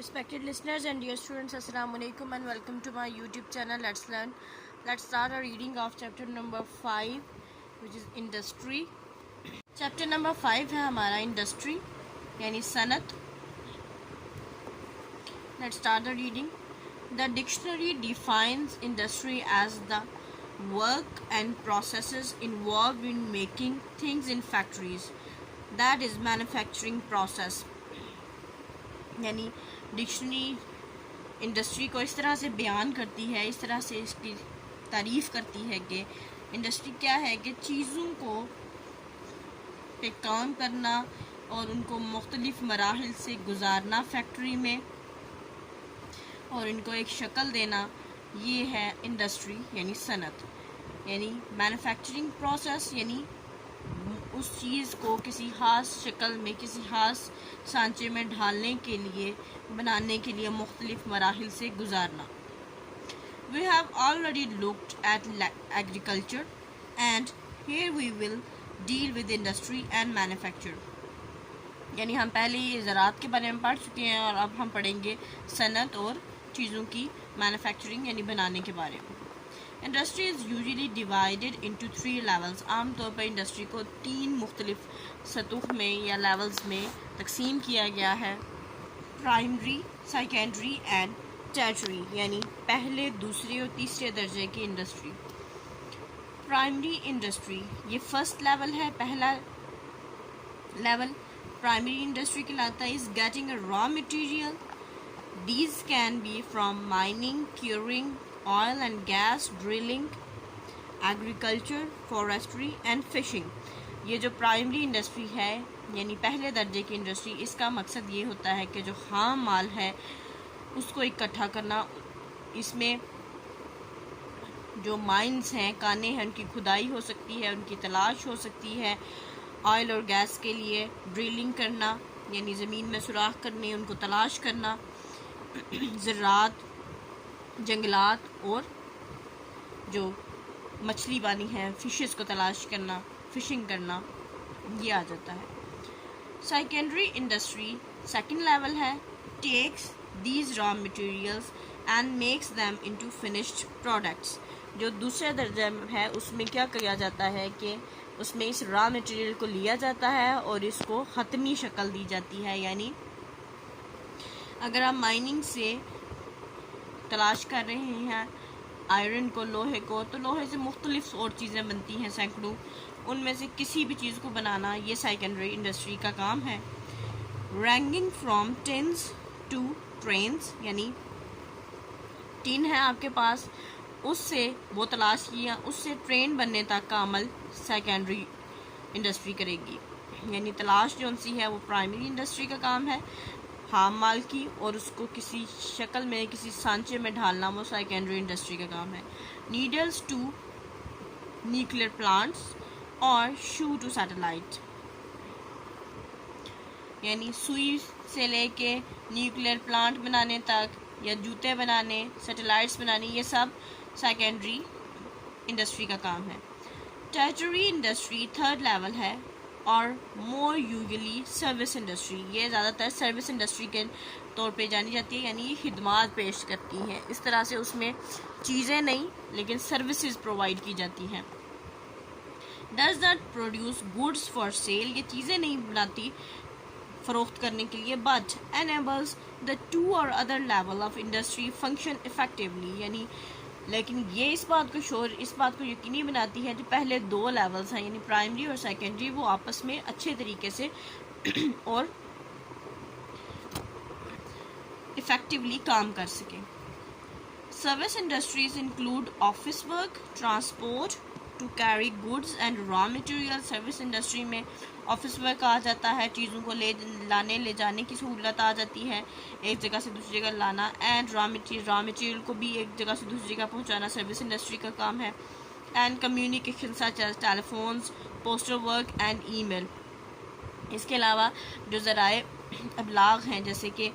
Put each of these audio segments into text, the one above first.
Respected listeners and dear students, Assalamu alaikum and welcome to my YouTube channel. Let's learn. Let's start our reading of chapter number 5, which is industry. Chapter number 5 है हमारा industry यानी Sanat. Let's start the reading. The dictionary defines industry as the work and processes involved in making things in factories. That is manufacturing process. यानी dictionary industry को इस तरह से बयान करती है, इस तरह से इसकी तारीफ़ करती है कि इंडस्ट्री क्या है कि चीज़ों को पे काम करना और उनको मुख्तलिफ़ मराहिल से गुजारना फैक्ट्री में और इनको एक शक्ल देना, ये है इंडस्ट्री यानी सनत. यानी मैन्युफैक्चरिंग प्रोसेस यानी उस चीज़ को किसी ख़ास शक्ल में, किसी ख़ास सांचे में ढालने के लिए, बनाने के लिए मुख्तलिफ़ मराहिल से गुजारना. We have already looked at agriculture and here we will deal with industry and manufacture. यानी हम पहले ये ज़राअत के बारे में पढ़ चुके हैं और अब हम पढ़ेंगे सनत और चीज़ों की मैन्युफैक्चरिंग यानी बनाने के बारे में. Industry is usually divided into 3 levels. आमतौर पर इंडस्ट्री को 3 मुख्तलिफ सतह में या लेवल्स में तकसीम किया गया है. प्राइमरी, सेकेंडरी एंड टर्शरी यानी पहले, दूसरे और तीसरे दर्जे की इंडस्ट्री. प्राइमरी इंडस्ट्री ये फर्स्ट लेवल है, पहला लेवल प्राइमरी इंडस्ट्री कहलाता है. Is getting a raw material. These can be from mining, curing, oil and gas, drilling, agriculture, forestry and fishing. ये जो प्राइमरी इंडस्ट्री है यानी पहले दर्जे की इंडस्ट्री, इसका मकसद ये होता है कि जो खाम माल है उसको इकट्ठा करना. इसमें जो माइंस हैं, काने हैं, उनकी खुदाई हो सकती है, उनकी तलाश हो सकती है. ऑयल और गैस के लिए ड्रिलिंग करना यानी ज़मीन में सुराख करने, उनको तलाश करना. ज़राअत, जंगलात और जो मछली पानी है, फिशेस को तलाश करना, फिशिंग करना, ये आ जाता है. सेकेंडरी इंडस्ट्री सेकंड लेवल है. Takes these raw materials and makes them into finished products. जो दूसरे दर्जे में है उसमें क्या किया जाता है कि उसमें इस रॉ मटेरियल को लिया जाता है और इसको ख़त्मी शक्ल दी जाती है. यानी अगर आप माइनिंग से तलाश कर रहे हैं आयरन को, लोहे को, तो लोहे से मुख्तलिफ और चीज़ें बनती हैं सैकड़ों. उनमें से किसी भी चीज़ को बनाना ये सेकेंडरी इंडस्ट्री का काम है. Ranging from tins to trains यानी टिन है आपके पास, उससे वो तलाश किया, उससे ट्रेन बनने तक का अमल सेकेंडरी इंडस्ट्री करेगी. यानी तलाश जो सी है वो प्राइमरी इंडस्ट्री का काम है खाम माल की, और उसको किसी शक्ल में, किसी सांचे में ढालना वो सेकेंडरी इंडस्ट्री का काम है. नीडल्स टू न्यूक्लियर प्लांट्स और शू टू सैटेलाइट यानी सुई से लेके न्यूक्लियर प्लांट बनाने तक या जूते बनाने, सैटेलाइट्स बनाने, ये सब सेकेंडरी इंडस्ट्री का काम है. टर्शरी इंडस्ट्री थर्ड लेवल है और मोर यूजली सर्विस इंडस्ट्री. ये ज़्यादातर सर्विस इंडस्ट्री के तौर पे जानी जाती है. यानी ये खिदमात पेश करती हैं. इस तरह से उसमें चीज़ें नहीं लेकिन सर्विसेज प्रोवाइड की जाती हैं. Does not produce goods for sale. ये चीज़ें नहीं बनाती फ़रोख्त करने के लिए. बट एनेबल्स द 2 और other level of industry function effectively. यानी लेकिन ये इस बात को यकीनी बनाती है जो पहले 2 लेवल्स हैं यानी प्राइमरी और सेकेंडरी, वो आपस में अच्छे तरीके से और इफ़ेक्टिवली काम कर सकें. Service industries include office work, transport to carry goods and raw material. Service industry में ऑफिस वर्क आ जाता है, चीज़ों को ले जाने की सहूलत आ जाती है, एक जगह से दूसरी जगह लाना. एंड रॉ मटेरियल को भी एक जगह से दूसरी जगह पहुंचाना सर्विस इंडस्ट्री का काम है. And communication such as telephones, postal work and email. इसके अलावा जो ज़राए अबलाग हैं जैसे कि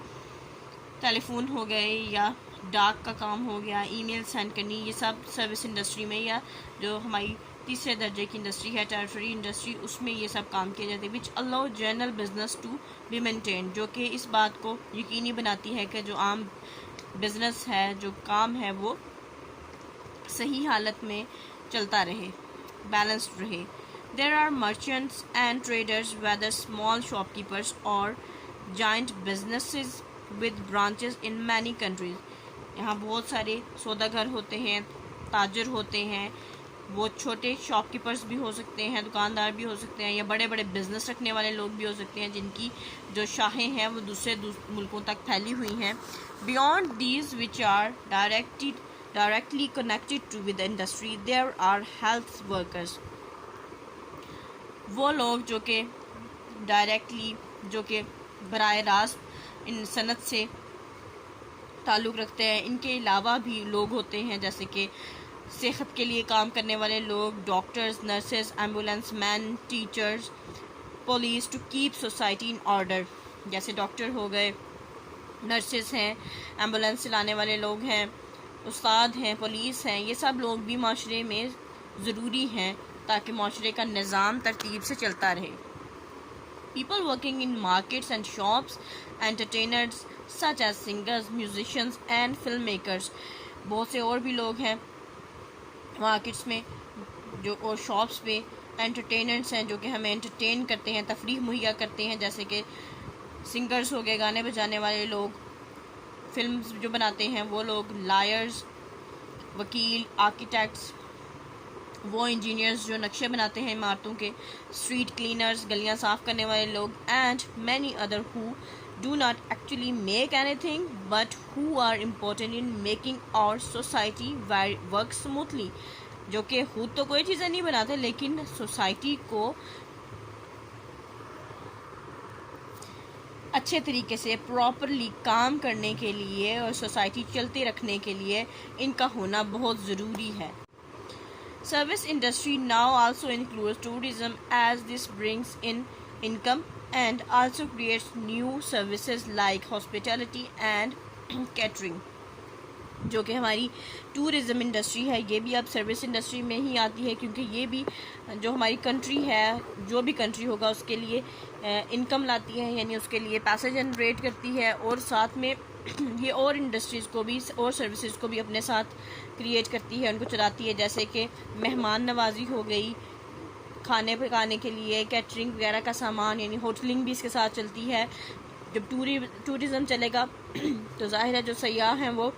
टेलीफोन हो गए या डाक का काम हो गया, ईमेल सेंड करनी, ये सब सर्विस इंडस्ट्री में, या जो हमारी तीसरे दर्जे की इंडस्ट्री है टेरिटरी इंडस्ट्री, उसमें ये सब काम किए जाते हैं, which allow general business to be maintain, जो कि इस बात को यकीनी बनाती है कि जो आम बिजनेस है, जो काम है, वो सही हालत में चलता रहे, बैलेंस्ड रहे. There are merchants and traders whether small shopkeepers और giant businesses with branches in many countries. यहाँ बहुत सारे सौदागर होते हैं, ताजर होते हैं, वो छोटे शॉपकीपर्स भी हो सकते हैं, दुकानदार भी हो सकते हैं, या बड़े बड़े बिजनेस रखने वाले लोग भी हो सकते हैं जिनकी जो शाखें हैं वो दूसरे मुल्कों तक फैली हुई हैं. Beyond these which are directly connected to with industry there are health workers. वो लोग जो कि डायरेक्टली, जो कि बराह रास्त इन सनत से ताल्लुक़ रखते हैं. इनके अलावा भी लोग होते हैं जैसे कि सेहत के लिए काम करने वाले लोग, doctors, nurses, ambulance man, teachers, police, to keep society in order. जैसे डॉक्टर हो गए, नर्सेस हैं, एम्बुलेंस चलाने वाले लोग हैं, उस्ताद हैं, पुलिस हैं, ये सब लोग भी माशरे में ज़रूरी हैं ताकि माशरे का निज़ाम तरतीब से चलता रहे. People working in markets and shops, entertainers such as singers, musicians and filmmakers. बहुत से और भी लोग हैं मार्केट्स में जो, और शॉप्स पे एंटरटेनर्स हैं जो कि हमें एंटरटेन करते हैं, तफरीह मुहैया करते हैं, जैसे कि सिंगर्स हो गए, गाने बजाने वाले लोग, फिल्म्स जो बनाते हैं वो लोग, लायर्स, वकील, आर्किटेक्ट्स, वो इंजीनियर्स जो नक्शे बनाते हैं इमारतों के, स्ट्रीट क्लीनर्स, गलियां साफ़ करने वाले लोग, and many other who do not actually make anything but who are important in making our society work smoothly. जो कि खुद तो कोई चीज़ें नहीं बनाते लेकिन सोसाइटी को अच्छे तरीके से प्रॉपरली काम करने के लिए और सोसाइटी चलते रखने के लिए इनका होना बहुत ज़रूरी है. Service industry now also includes tourism as this brings in income and also creates new services like hospitality and catering. जो कि हमारी टूरिज़म इंडस्ट्री है ये भी अब सर्विस इंडस्ट्री में ही आती है, क्योंकि ये भी जो हमारी कंट्री है, जो भी कंट्री होगा उसके लिए इनकम लाती है, यानी उसके लिए पैसे जनरेट करती है, और साथ में ये और इंडस्ट्रीज़ को भी और सर्विसेज को भी अपने साथ क्रिएट करती है, उनको चलाती है. जैसे कि मेहमान नवाजी हो गई, खाने पकाने के लिए कैटरिंग वगैरह का सामान, यानी होटलिंग भी इसके साथ चलती है. जब टूरिज़म चलेगा तो ज़ाहिर है जो सयाह हैं वो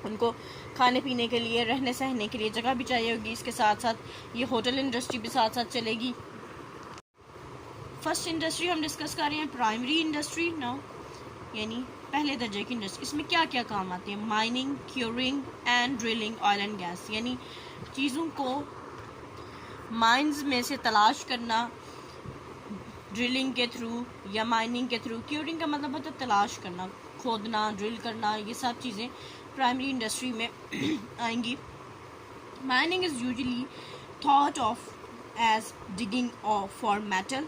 उनको खाने पीने के लिए, रहने सहने के लिए जगह भी चाहिए होगी. इसके साथ साथ ये होटल इंडस्ट्री भी साथ साथ चलेगी. फर्स्ट इंडस्ट्री हम डिस्कस कर रहे हैं प्राइमरी इंडस्ट्री नाउ, यानी पहले दर्जे की इंडस्ट्री. इसमें क्या क्या काम आते हैं? Mining, curing and drilling oil and gas, यानी चीज़ों को माइंस में से तलाश करना ड्रिलिंग के थ्रू या माइनिंग के थ्रू. क्यूरिंग का मतलब होता है तलाश करना, खोदना, ड्रिल करना, ये सब चीज़ें प्राइमरी इंडस्ट्री में आएंगी. Mining is usually thought of as digging for metal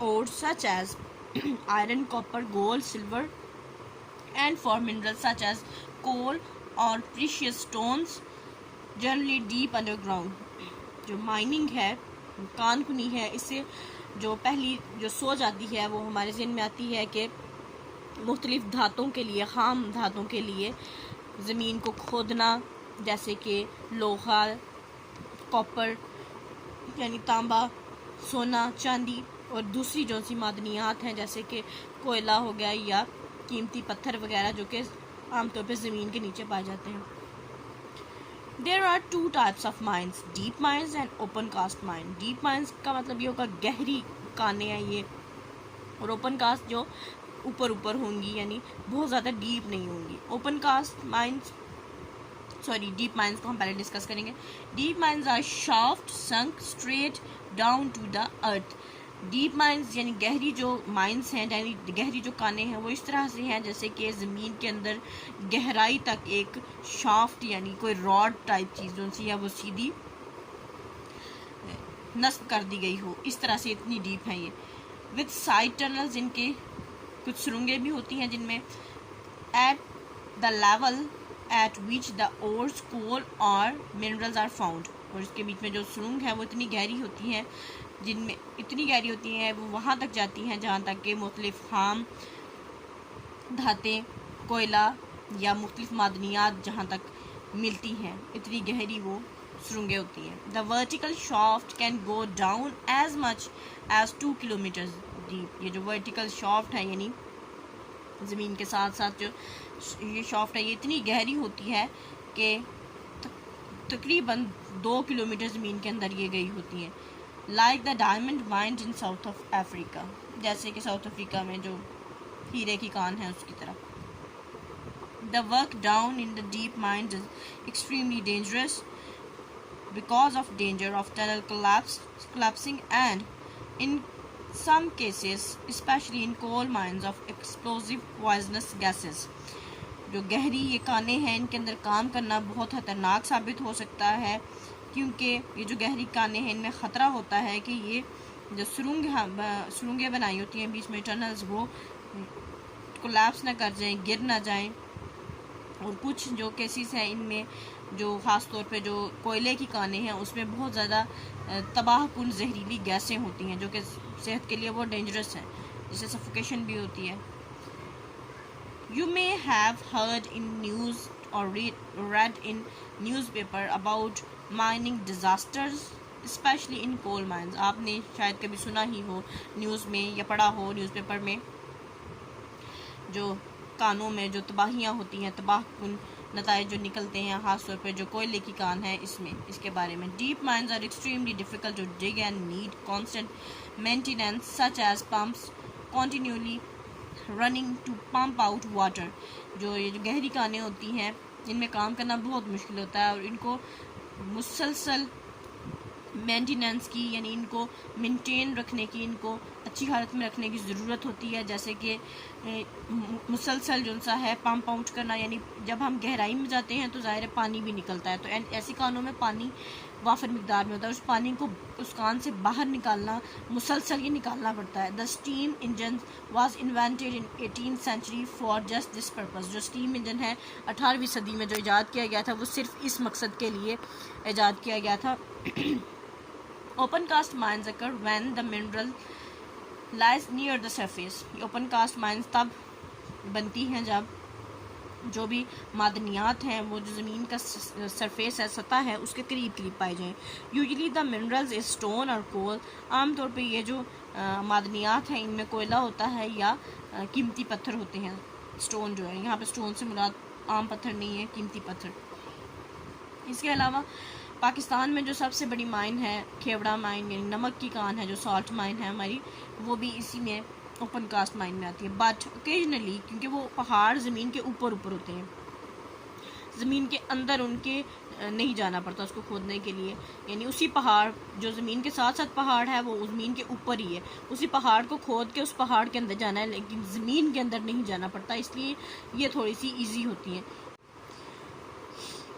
और such as iron, copper, gold, silver, and for minerals such as coal or precious stones generally deep underground. जो माइनिंग है, कानकुनी है, इससे जो पहली जो सोच आती है वो हमारे ज़हन में आती है कि मुख्तलिफ़ धातों के लिए, ख़ाम धातों के लिए ज़मीन को खोदना, जैसे कि लोहा, कॉपर यानी तांबा, सोना, चांदी, और दूसरी जो सी मादनियात हैं जैसे कि कोयला हो गया या कीमती पत्थर वगैरह जो कि आमतौर पर ज़मीन के नीचे पाए जाते हैं. There are two types of mines, deep mines and open cast mine. Deep mines का मतलब ये होगा गहरी कानें हैं ये, और ओपन कास्ट जो ऊपर ऊपर होंगी, यानी बहुत ज़्यादा डीप नहीं होंगी. Open cast mines, sorry deep mines को हम पहले डिस्कस करेंगे. Deep mines are shaft sunk straight down to the earth. Deep mines यानी गहरी जो माइंस हैं, यानी गहरी जो कानें हैं, वो इस तरह से हैं जैसे कि ज़मीन के अंदर गहराई तक एक शाफ्ट यानी कोई रॉड टाइप चीज़ जो सी है वो सीधी नस्ब कर दी गई हो, इस तरह से इतनी डीप है ये. विद साइड टनल्स, जिनके कुछ सुरंगें भी होती हैं जिनमें at the level at which the ores, coal और मिनरल्स आर फाउंड, और इसके बीच में जो सुरंग है वो इतनी गहरी होती हैं, जिनमें इतनी गहरी होती हैं वो वहाँ तक जाती हैं जहाँ तक कि मुख्तलिफ खाम धातें, कोयला या मुख्तलिफ मादनियात जहाँ तक मिलती हैं, इतनी गहरी वो सुरंगें होती हैं। The vertical shaft can go down as much as 2 kilometre deep. ये जो वर्टिकल शाफ्ट है यानी ज़मीन के साथ साथ जो ये शाफ्ट है ये इतनी गहरी होती है कि तकरीबन 2 किलोमीटर ज़मीन के अंदर ये गई होती हैं। Like the diamond mines in south of Africa, जैसे कि साउथ अफ्रीका में जो हीरे की कान है उसकी तरह। The work down in the deep mines is extremely dangerous because of danger of tunnel collapsing and in some cases especially in coal mines of explosive poisonous gases। जो गहरी ये कानें हैं इनके अंदर काम करना बहुत ख़तरनाक साबित हो सकता है, क्योंकि ये जो गहरी कानें हैं इनमें ख़तरा होता है कि ये जो सुरंगें बनाई होती हैं बीच में टनल्स, वो कोलैप्स ना कर जाएं, गिर ना जाएं। और कुछ जो केसेस हैं इनमें जो ख़ास तौर पे जो कोयले की कानें हैं उसमें बहुत ज़्यादा तबाहकुन जहरीली गैसें होती हैं जो कि सेहत के लिए बहुत डेंजरस हैं, जिससे सफोकेशन भी होती है। You may have heard in news or read in newspaper about mining disasters, especially in coal mines। आपने शायद कभी सुना ही हो न्यूज़ में या पढ़ा हो न्यूज़पेपर में जो कानों में जो तबाहियाँ होती हैं, तबाहकुन नताइज जो निकलते हैं, ख़ास तौर पर जो कोयले की कान है इसमें, इसके बारे में। Deep mines are extremely difficult to dig and need constant maintenance such as pumps continuously running to pump out water. जो ये जो गहरी कानें होती हैं इनमें काम करना बहुत मुश्किल होता है और इनको मुसलसल मेंटेनेंस की यानी इनको मेंटेन रखने की, इनको अच्छी हालत में रखने की ज़रूरत होती है। जैसे कि मुसलसल जो सा है पम्प आउट करना, यानी जब हम गहराई में जाते हैं तो ज़ाहिर है पानी भी निकलता है, तो ऐसी कानों में पानी वाफिर मिकदार में होता है, उस पानी को उस कान से बाहर निकालना मुसलसल ही निकालना पड़ता है। The steam engine was invented in 18th century for just this purpose. जो स्टीम इंजन है 18वीं सदी में जो ईजाद किया गया था वो सिर्फ इस मकसद के लिए ईजाद किया गया था। Open cast mines occur when the mineral lies near the surface. Open cast mines तब बनती हैं जब जो भी मादनियात हैं वो जो ज़मीन का सरफेस है, सतह है, उसके करीब करीब पाए जाएँ। Usually the minerals is stone और कोल। आमतौर पे ये जो मादनियात हैं इनमें कोयला होता है या कीमती पत्थर होते हैं। स्टोन जो है, यहाँ पे स्टोन से मुराद आम पत्थर नहीं है, कीमती पत्थर। इसके अलावा पाकिस्तान में जो सबसे बड़ी माइन है खेवड़ा माइन, यानी नमक की कान है, जो सॉल्ट माइन है हमारी, वो भी इसी में ओपन कास्ट माइन में आती है। बट ओकेजनली, क्योंकि वो पहाड़ ज़मीन के ऊपर ऊपर होते हैं, ज़मीन के अंदर उनके नहीं जाना पड़ता उसको खोदने के लिए, यानी उसी पहाड़ जो ज़मीन के साथ साथ पहाड़ है वो ज़मीन के ऊपर ही है, उसी पहाड़ को खोद के उस पहाड़ के अंदर जाना है, लेकिन ज़मीन के अंदर नहीं जाना पड़ता, इसलिए ये थोड़ी सी ईजी होती हैं।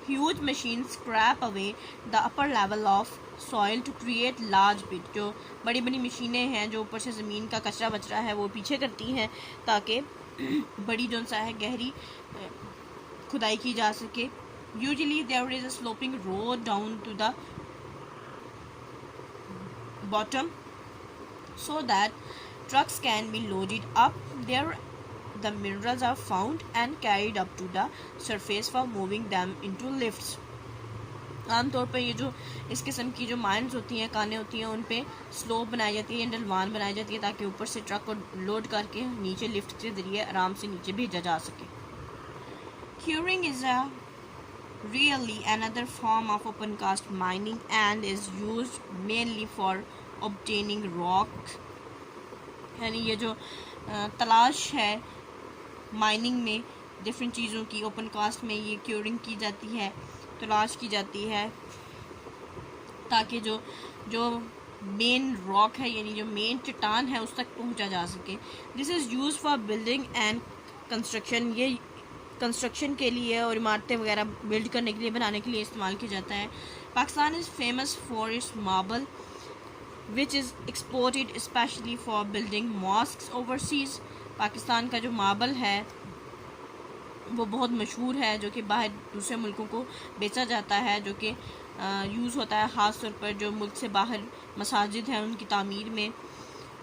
Huge machines scrape away the upper level of soil to create large pit। जो बड़ी बड़ी मशीनें हैं जो ऊपर से ज़मीन का कचरा बचरा है वो पीछे करती हैं ताकि बड़ी जो सा है गहरी खुदाई की जा सके। Usually there is a sloping road down to the bottom so that trucks can be loaded up there। The minerals are found and carried up to the surface for moving them into lifts। आमतौर पर ये जो इस किस्म की जो mines होती हैं, कानें होती हैं, उन पे स्लोप बनाई जाती है, ढलवान बनाई जाती है ताकि ऊपर से ट्रक को लोड करके नीचे लिफ्ट के ज़रिए आराम से नीचे भेजा जा सके। Curing is a really another form of open cast mining and is used mainly for obtaining rock। यानी ये जो तलाश है माइनिंग में डिफरेंट चीज़ों की, ओपन कास्ट में ये क्यूरिंग की जाती है, तलाश की जाती है ताकि जो मेन रॉक है यानी जो मेन चट्टान है उस तक पहुंचा जा सके। This is use for building and construction. ये कंस्ट्रक्शन के लिए और इमारतें वगैरह बिल्ड करने के लिए, बनाने के लिए इस्तेमाल किया जाता है। Pakistan is famous for its marble which is exported specially for building mosques overseas. Pakistan का जो मार्बल है वो बहुत मशहूर है, जो कि बाहर दूसरे मुल्कों को बेचा जाता है, जो कि यूज़ होता है, ख़ास तौर पर जो मुल्क से बाहर मसाजिद हैं उनकी तामीर में,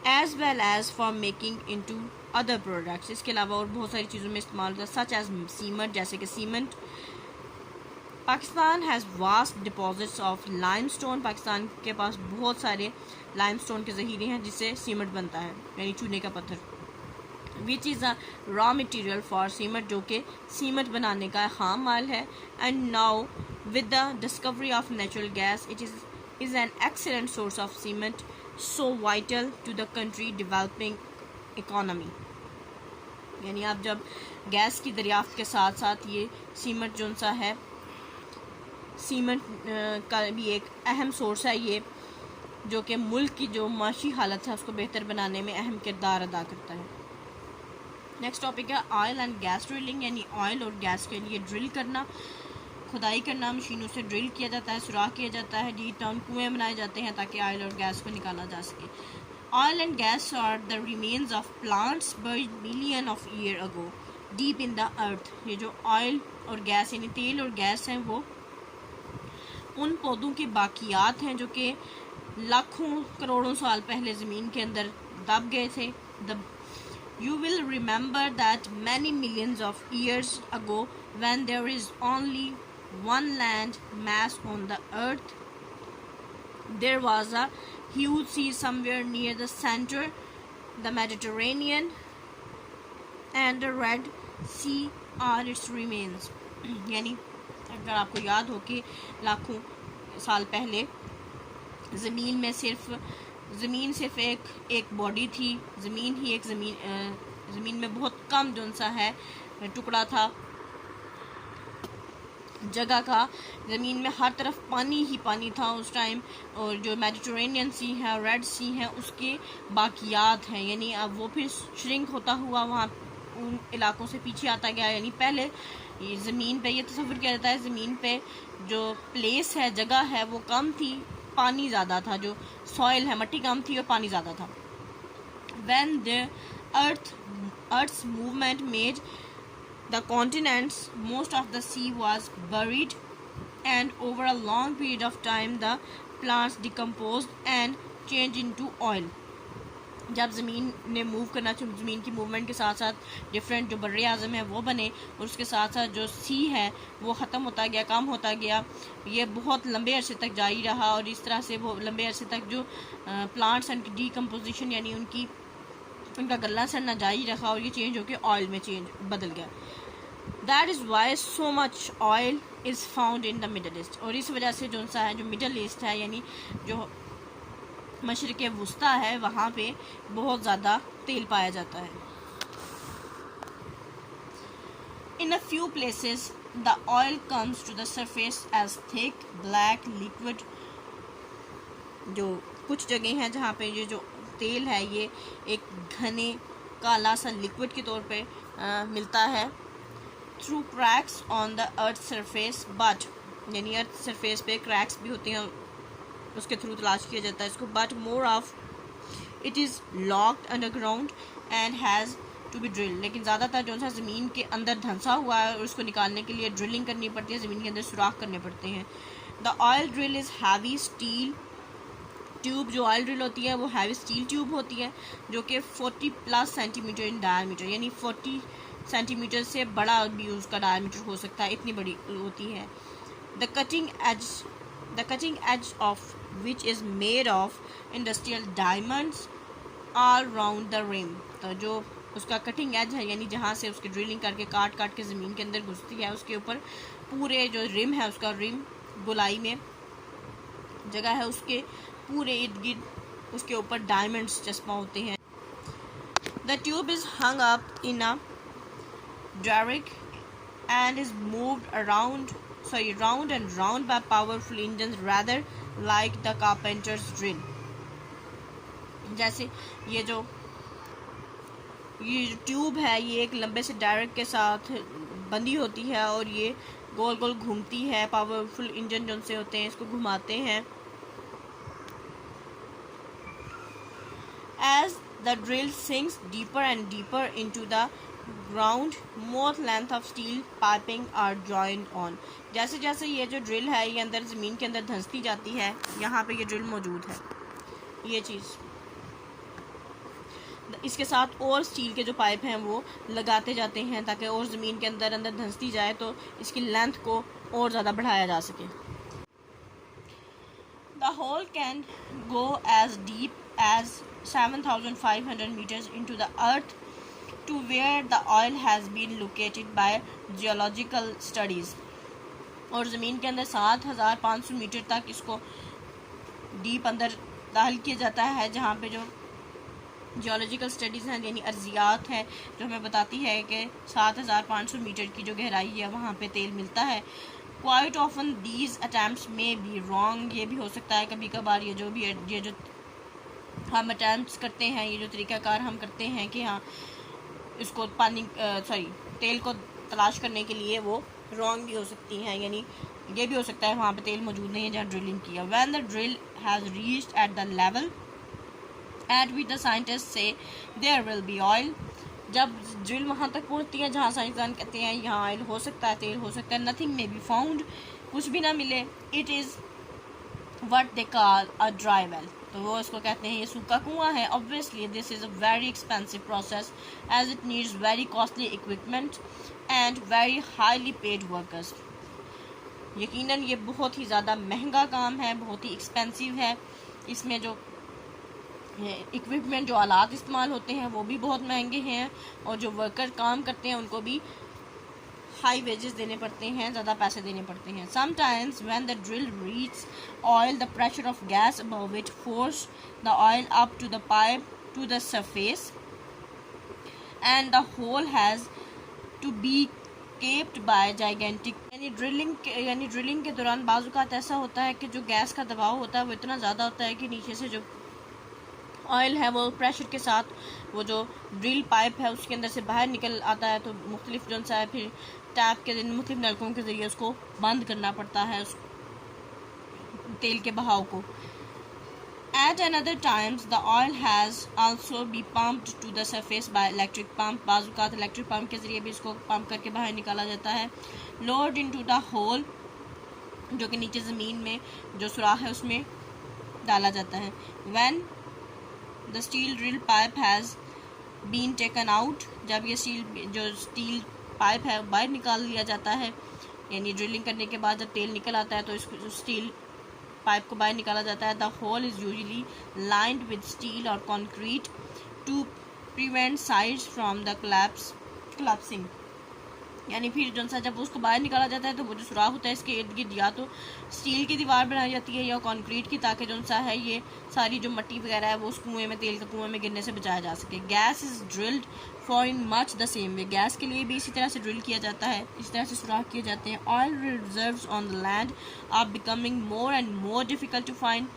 as well as for making into other products. इसके अलावा और बहुत सारी चीज़ों में इस्तेमाल होता है, सच एज सीमेंट, जैसे कि cement. Pakistan has vast deposits of limestone. Pakistan के पास बहुत सारे लाइमस्टोन के ज़ख़ीरे हैं जिससे सीमेंट बनता है, यानी चूने का पत्थर। Which is a raw material for cement, जो कि सीमेंट बनाने का खाम माल है। And now with the discovery of natural gas it is an excellent source of cement, so vital to the country developing economy. यानी आप जब गैस की दरियाफ्त के साथ साथ ये सीमेंट जो सा है, सीमेंट का भी एक अहम सोर्स है ये, जो कि मुल्क की जो माशी हालत है उसको बेहतर बनाने में अहम किरदार अदा करता है। नेक्स्ट टॉपिक है ऑयल एंड गैस ड्रिलिंग, यानी ऑयल और गैस के लिए ड्रिल करना, खुदाई करना। मशीनों से ड्रिल किया जाता है, सुराख किया जाता है, डीप डाउन कुएँ बनाए जाते हैं ताकि ऑयल और गैस को निकाला जा सके। Oil and gas are the remains of plants buried million of year ago deep in the earth. ये जो ऑयल और गैस यानी तेल और गैस हैं वो उन पौधों के बाकियात हैं जो कि लाखों करोड़ों साल पहले ज़मीन के अंदर दब गए थे। You will remember that many millions of years ago, when there is only one land mass on the earth, there was a huge sea somewhere near the center, the Mediterranean, and the Red Sea are its remains. यानी अगर आपको याद हो कि लाखों साल पहले ज़मीन सिर्फ एक बॉडी थी, ज़मीन ही एक ज़मीन में बहुत कम जो सा है टुकड़ा था जगह का। ज़मीन में हर तरफ पानी ही पानी था उस टाइम, और जो मेडिटेरेनियन सी है, रेड सी है, उसके बाकियात हैं। यानी अब वो फिर श्रिंक होता हुआ वहाँ उन इलाकों से पीछे आता गया। यानी पहले ज़मीन पे ये तस्वीर किया जाता है, ज़मीन पे जो प्लेस है, जगह है, वो कम थी, पानी ज़्यादा था, जो सॉइल है, मिट्टी कम थी और पानी ज़्यादा था। When the Earth's movement made the continents, most of the sea was buried, and over a long period of time the plants decomposed and changed into oil. जब ज़मीन ने मूव करना, ज़मीन की मूवमेंट के साथ साथ डिफरेंट जो बर्रे आज़म है वो बने, और उसके साथ साथ जो सी है वो ख़त्म होता गया, कम होता गया। ये बहुत लंबे अरसे तक जारी रहा, और इस तरह से वो लंबे अरसे तक जो प्लांट्स एंड डीकम्पोजिशन यानी उनका गलना सड़ना जारी रहा, और ये चेंज होकर ऑयल में बदल गया। That is why so much oil is found in the middle east. और इस वजह से जो सा है, जो मिडल ईस्ट है यानी जो मशरिक़ वुस्ता है, वहाँ पे बहुत ज़्यादा तेल पाया जाता है। In a few places the oil comes to the surface as thick black liquid। जो कुछ जगह हैं जहाँ पे ये जो तेल है ये एक घने काला सा लिक्विड के तौर पे मिलता है। Through cracks on the earth surface, but यानी अर्थ सरफेस पे क्रैक्स भी होते हैं, उसके थ्रू तलाश किया जाता है इसको। But more of it is locked underground and has to be drill. लेकिन ज़्यादातर जो सा ज़मीन के अंदर धंसा हुआ है और उसको निकालने के लिए ड्रिलिंग करनी पड़ती है, ज़मीन के अंदर सुराख करने पड़ते हैं। The oil drill is heavy steel tube. जो ऑयल ड्रिल होती है वो हैवी स्टील ट्यूब होती है जो कि 40+ सेंटीमीटर इन डायमीटर, यानी 40 सेंटीमीटर से बड़ा भी उसका डायमीटर हो सकता है, इतनी बड़ी होती है। The cutting edge of which is made of industrial diamonds all round the rim। तो जो उसका कटिंग एज है यानी जहाँ से उसकी ड्रिलिंग करके काट के ज़मीन के अंदर घुसती है, उसके ऊपर पूरे जो रिम है, उसका रिम गोलाई में जगह है, उसके पूरे इर्द गिर्द उसके ऊपर डायमंड्स चस्पा होते हैं। The tube is hung up in a derrick and is moved round and round by powerful engines rather like the carpenter's drill। जैसे ये जो ट्यूब है ये एक लंबे से डायरेक्ट के साथ बंधी होती है और ये गोल गोल घूमती है, पावरफुल इंजन जो से होते हैं इसको घुमाते हैं। As the drill sinks deeper and deeper into the ground, more length of steel piping are joined on. जैसे जैसे ये जो ड्रिल है ये अंदर ज़मीन के अंदर धंसती जाती है, यहाँ पे ये ड्रिल मौजूद है, ये चीज़ इसके साथ और स्टील के जो पाइप हैं वो लगाते जाते हैं ताकि और ज़मीन के अंदर अंदर धंसती जाए तो इसकी लेंथ को और ज़्यादा बढ़ाया जा सके. The hole can go as deep as 7,500 meters into the earth to where the oil has been located by geological studies. और ज़मीन के अंदर 7,500 मीटर तक इसको डीप अंदर दाखिल किया जाता है जहाँ पे जो जियोलॉजिकल स्टडीज़ हैं यानी अर्जियात है जो हमें बताती है कि 7,500 मीटर की जो गहराई है वहाँ पे तेल मिलता है. क्वाइट ऑफन दीज अटैम्प्ट्स में बी रॉन्ग, ये भी हो सकता है कभी कभार ये जो हम अटैम्प्ट्स करते हैं, ये जो तरीक़ाकार हम करते हैं कि हाँ इसको तेल को तलाश करने के लिए वो रॉन्ग भी हो सकती हैं, यानी ये भी हो सकता है वहाँ पे तेल मौजूद नहीं है जहाँ ड्रिलिंग किया. When the drill has reached eight the level at which the scientist से देयर विल बी ऑयल, जब ड्रिल वहाँ तक पहुँचती है जहाँ साइंसदान कहते हैं यहाँ ऑयल हो सकता है, तेल हो सकता है, नथिंग मे बी फाउंड, कुछ भी ना मिले, it is what they call a dry well, तो वो इसको कहते हैं ये सूखा कुआं है. Obviously this is a very expensive process as it needs very costly equipment and very highly paid workers. यकीनन ये बहुत ही ज़्यादा महंगा काम है, बहुत ही एक्सपेंसिव है. इसमें जो इक्विपमेंट जो आलात इस्तेमाल होते हैं वो भी बहुत महंगे हैं और जो वर्कर काम करते हैं उनको भी हाई वेजेस देने पड़ते हैं, ज़्यादा पैसे देने पड़ते हैं. Sometimes when the drill reach oil the pressure of gas above it force the oil up to the pipe to the surface and the hole has to be capped by gigantic, यानी drilling के दौरान बाज़ औक़ात ऐसा होता है कि जो गैस का दबाव होता है वो इतना ज़्यादा होता है कि नीचे से जो ऑयल है वो प्रेशर के साथ वो जो ड्रिल पाइप है उसके अंदर से बाहर निकल आता है, तो मुख्तलिफ जो सा है फिर टैप के मुख्तलिफ नलकों के ज़रिए उसको बंद करना पड़ता है उस तेल के बहाव को. At another times the oil has also be pumped to the surface by electric pump, बाज़ औक़ात इलेक्ट्रिक पम्प के ज़रिए भी इसको पंप करके बाहर निकाला जाता है. Lowered into the hole, जो कि नीचे ज़मीन में जो सुराख है उसमें डाला जाता है. When the steel drill pipe has been taken out, जब ये स्टील पाइप है बाहर निकाल लिया जाता है, यानी ड्रिलिंग करने के बाद जब तेल निकल आता है तो इसको स्टील पाइप को बाहर निकाला जाता है. The hole is usually lined with steel और concrete to prevent sides from the collapsing, यानी फिर जो सा जब उसको बाहर निकाला जाता है तो वो जो सुराख होता है इसके इर्द गिर्द या तो स्टील की दीवार बनाई जाती है या कंक्रीट की, ताकि जो सा है ये सारी जो मट्टी वगैरह है वो उस कुएं में तेल के कुएं में गिरने से बचाया जा सके. Gas is drilled for in much the same way, gas के लिए भी इसी तरह से ड्रिल किया जाता है, इस तरह से सुराख किए जाते हैं. Oil reserves on the land are becoming more and more difficult to find,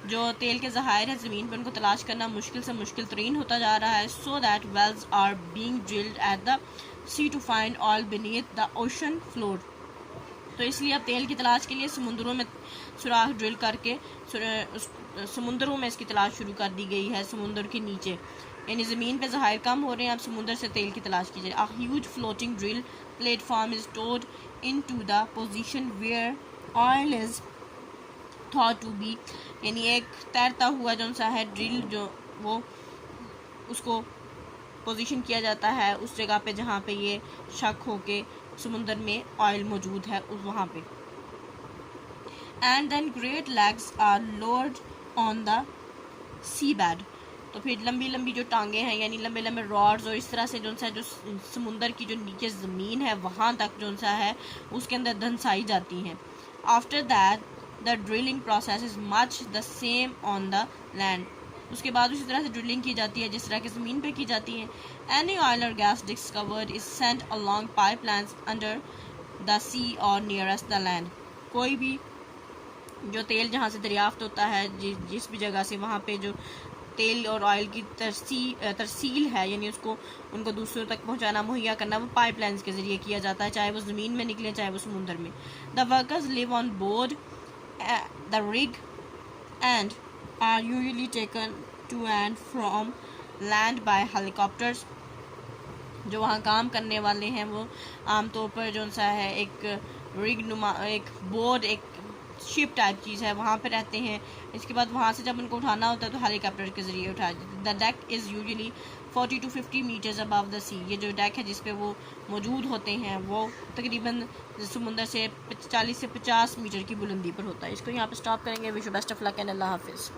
जो तेल के ज़खायर है ज़मीन पर उनको तलाश करना मुश्किल से मुश्किल तरीन होता जा रहा है. So that wells are being drilled at the sea to find oil beneath the ocean floor, तो इसलिए अब तेल की तलाश के लिए समुद्रों में सुराख ड्रिल करके समुद्रों में इसकी तलाश शुरू कर दी गई है, समुद्र के नीचे, यानी ज़मीन पे ज़खायर कम हो रहे हैं, अब समुद्र से तेल की तलाश की जाए. A huge floating drill platform is towed into the position where oil is thought to be, यानी एक तैरता हुआ जो सा है ड्रिल जो वो उसको पोजीशन किया जाता है उस जगह पे जहाँ पे ये शक हो के समुंदर में ऑयल मौजूद है उस वहाँ पे. And then great legs are lowered on the sea bed, तो फिर लंबी लंबी जो टांगे हैं यानी लंबे लंबे रॉड्स और इस तरह से जो सा जो समुंदर की जो नीचे ज़मीन है वहाँ तक जो सा है उसके अंदर धंसाई जाती हैं. After that the drilling process is much the same on the land, उसके बाद उसी तरह से ड्रिलिंग की जाती है जिस तरह की ज़मीन पे की जाती है. एनी ऑयल और gas discovered is sent along pipelines under the sea और नियरेस्ट द लैंड, कोई भी जो तेल जहाँ से दरियाफ्त होता है जिस भी जगह से वहाँ पे जो तेल और ऑयल की तरसील है यानी उसको उनको दूसरों तक पहुँचाना मुहैया करना वो पाइपलाइंस के ज़रिए किया जाता है, चाहे वो ज़मीन में निकले चाहे वो समुंदर में. The workers live on board the rig and are usually taken to and from land by helicopters. जो वहाँ काम करने वाले हैं वो आमतौर पर जो सा है एक रिग नुमा, एक बोर्ड, एक शिप टाइप चीज़ है, वहाँ पे रहते हैं। इसके बाद वहाँ से जब उनको उठाना होता है तो हेलीकॉप्टर के ज़रिए उठाया जाता है। The deck is usually 40 to 50 metres above the sea. ये जो डेक है जिस पे वो मौजूद होते हैं वो तकरीबन समुंदर से 40 से 50 मीटर की बुलंदी पर होता है। इसको यहाँ पे स्टॉप करेंगे। Wish you best of luck and अल्लाह हाफिज़।